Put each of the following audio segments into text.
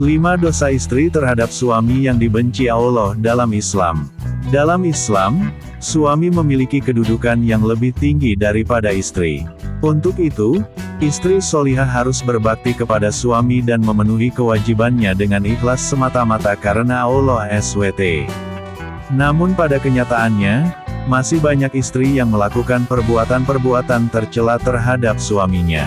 5 dosa istri terhadap suami yang dibenci Allah dalam Islam. Dalam Islam, suami memiliki kedudukan yang lebih tinggi daripada istri. Untuk itu, istri solihah harus berbakti kepada suami dan memenuhi kewajibannya dengan ikhlas semata-mata karena Allah SWT. Namun pada kenyataannya, masih banyak istri yang melakukan perbuatan-perbuatan tercela terhadap suaminya.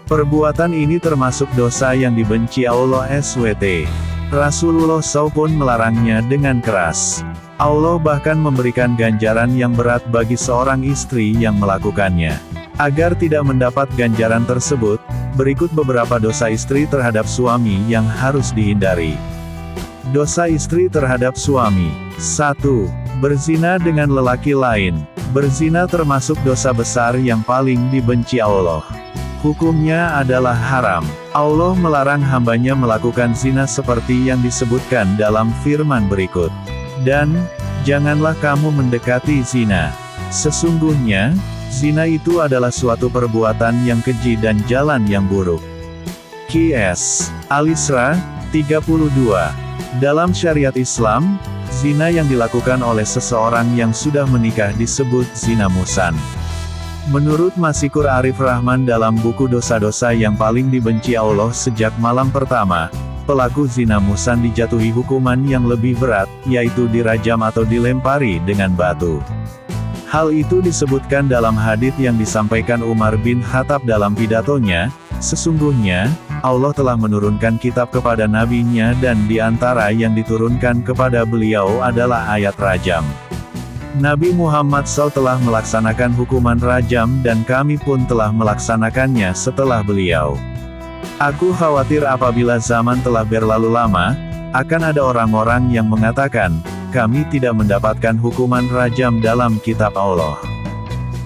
Perbuatan ini termasuk dosa yang dibenci Allah SWT. Rasulullah SAW pun melarangnya dengan keras. Allah bahkan memberikan ganjaran yang berat bagi seorang istri yang melakukannya. Agar tidak mendapat ganjaran tersebut, berikut beberapa dosa istri terhadap suami yang harus dihindari. Dosa istri terhadap suami. 1. Berzina dengan lelaki lain. Berzina termasuk dosa besar yang paling dibenci Allah. Hukumnya adalah haram. Allah melarang hambanya melakukan zina seperti yang disebutkan dalam firman berikut. Dan, janganlah kamu mendekati zina. Sesungguhnya, zina itu adalah suatu perbuatan yang keji dan jalan yang buruk. Qs. Al-Isra, 32. Dalam syariat Islam, zina yang dilakukan oleh seseorang yang sudah menikah disebut zina muhsan. Menurut Masikur Arif Rahman dalam buku dosa-dosa yang paling dibenci Allah sejak malam pertama, pelaku zina muhsan dijatuhi hukuman yang lebih berat, yaitu dirajam atau dilempari dengan batu. Hal itu disebutkan dalam hadits yang disampaikan Umar bin Khattab dalam pidatonya, sesungguhnya, Allah telah menurunkan kitab kepada nabinya dan di antara yang diturunkan kepada beliau adalah ayat rajam. Nabi Muhammad SAW telah melaksanakan hukuman rajam dan kami pun telah melaksanakannya setelah beliau. Aku khawatir apabila zaman telah berlalu lama, akan ada orang-orang yang mengatakan, kami tidak mendapatkan hukuman rajam dalam kitab Allah.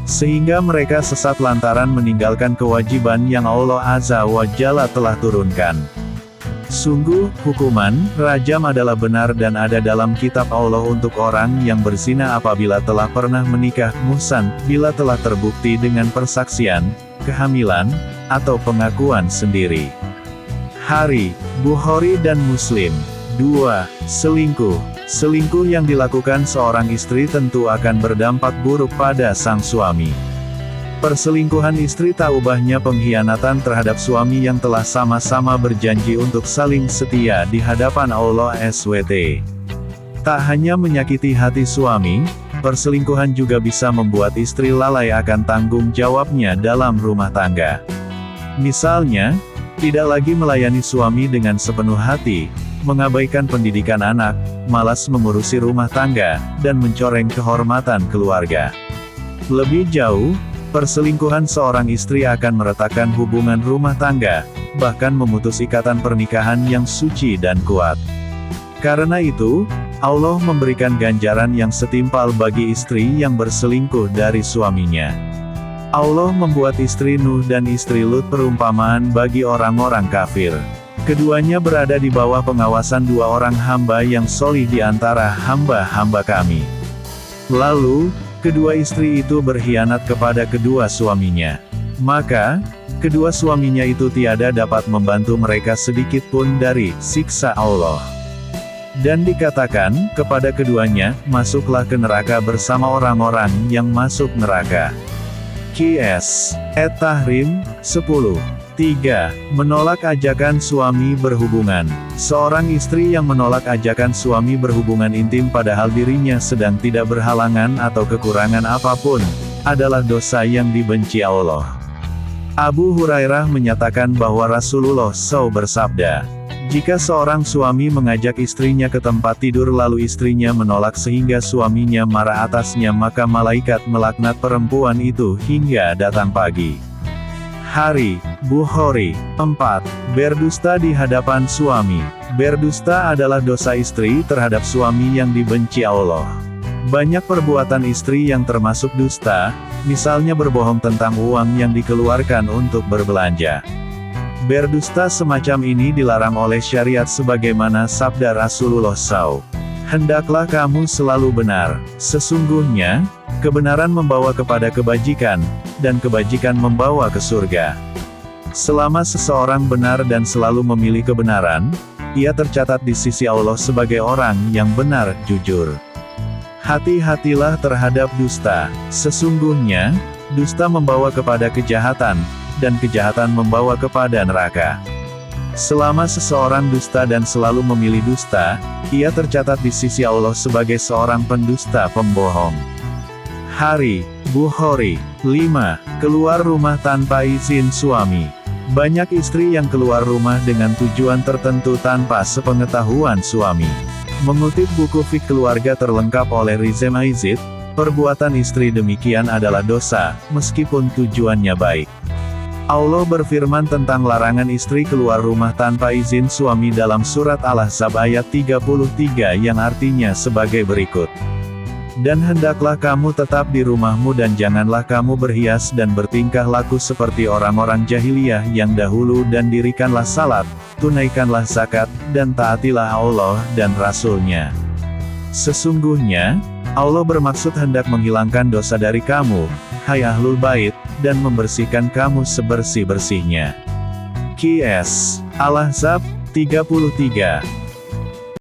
Sehingga mereka sesat lantaran meninggalkan kewajiban yang Allah Azza wa Jalla telah turunkan. Sungguh, hukuman rajam adalah benar dan ada dalam kitab Allah untuk orang yang berzina apabila telah pernah menikah muhsan, bila telah terbukti dengan persaksian, kehamilan, atau pengakuan sendiri. Hari, Bukhari dan Muslim. 2. Selingkuh. Selingkuh yang dilakukan seorang istri tentu akan berdampak buruk pada sang suami. Perselingkuhan istri tak ubahnya pengkhianatan terhadap suami yang telah sama-sama berjanji untuk saling setia di hadapan Allah SWT. Tak hanya menyakiti hati suami, perselingkuhan juga bisa membuat istri lalai akan tanggung jawabnya dalam rumah tangga. Misalnya, tidak lagi melayani suami dengan sepenuh hati, mengabaikan pendidikan anak, malas mengurusi rumah tangga, dan mencoreng kehormatan keluarga. Lebih jauh, perselingkuhan seorang istri akan meretakkan hubungan rumah tangga, bahkan memutus ikatan pernikahan yang suci dan kuat. Karena itu, Allah memberikan ganjaran yang setimpal bagi istri yang berselingkuh dari suaminya. Allah membuat istri Nuh dan istri Lut perumpamaan bagi orang-orang kafir. Keduanya berada di bawah pengawasan 2 orang hamba yang solih di antara hamba-hamba kami. Lalu, kedua istri itu berkhianat kepada kedua suaminya. Maka, kedua suaminya itu tiada dapat membantu mereka sedikit pun dari siksa Allah. Dan dikatakan kepada keduanya, masuklah ke neraka bersama orang-orang yang masuk neraka. Qs. At-Tahrim, 10. 3. Menolak ajakan suami berhubungan. Seorang istri yang menolak ajakan suami berhubungan intim padahal dirinya sedang tidak berhalangan atau kekurangan apapun, adalah dosa yang dibenci Allah. Abu Hurairah menyatakan bahwa Rasulullah SAW bersabda, jika seorang suami mengajak istrinya ke tempat tidur lalu istrinya menolak sehingga suaminya marah atasnya maka malaikat melaknat perempuan itu hingga datang pagi. Hari, Bukhari. 4. Berdusta di hadapan suami. Berdusta adalah dosa istri terhadap suami yang dibenci Allah. Banyak perbuatan istri yang termasuk dusta, misalnya berbohong tentang uang yang dikeluarkan untuk berbelanja. Berdusta semacam ini dilarang oleh syariat sebagaimana sabda Rasulullah SAW. Hendaklah kamu selalu benar. Sesungguhnya, kebenaran membawa kepada kebajikan, dan kebajikan membawa ke surga. Selama seseorang benar dan selalu memilih kebenaran, ia tercatat di sisi Allah sebagai orang yang benar, jujur. Hati-hatilah terhadap dusta. Sesungguhnya, dusta membawa kepada kejahatan, dan kejahatan membawa kepada neraka. Selama seseorang dusta dan selalu memilih dusta, ia tercatat di sisi Allah sebagai seorang pendusta pembohong. Hari, Bukhari. 5. Keluar rumah tanpa izin suami. Banyak istri yang keluar rumah dengan tujuan tertentu tanpa sepengetahuan suami. Mengutip buku Fik Keluarga terlengkap oleh Rizem Aizid, perbuatan istri demikian adalah dosa, meskipun tujuannya baik. Allah berfirman tentang larangan istri keluar rumah tanpa izin suami dalam surat Al-Ahzab ayat 33 yang artinya sebagai berikut. Dan hendaklah kamu tetap di rumahmu dan janganlah kamu berhias dan bertingkah laku seperti orang-orang jahiliyah yang dahulu dan dirikanlah salat, tunaikanlah zakat, dan taatilah Allah dan Rasul-Nya. Sesungguhnya, Allah bermaksud hendak menghilangkan dosa dari kamu, hai Ahlul Bait, dan membersihkan kamu sebersih-bersihnya. Qs. Al-Ahzab 33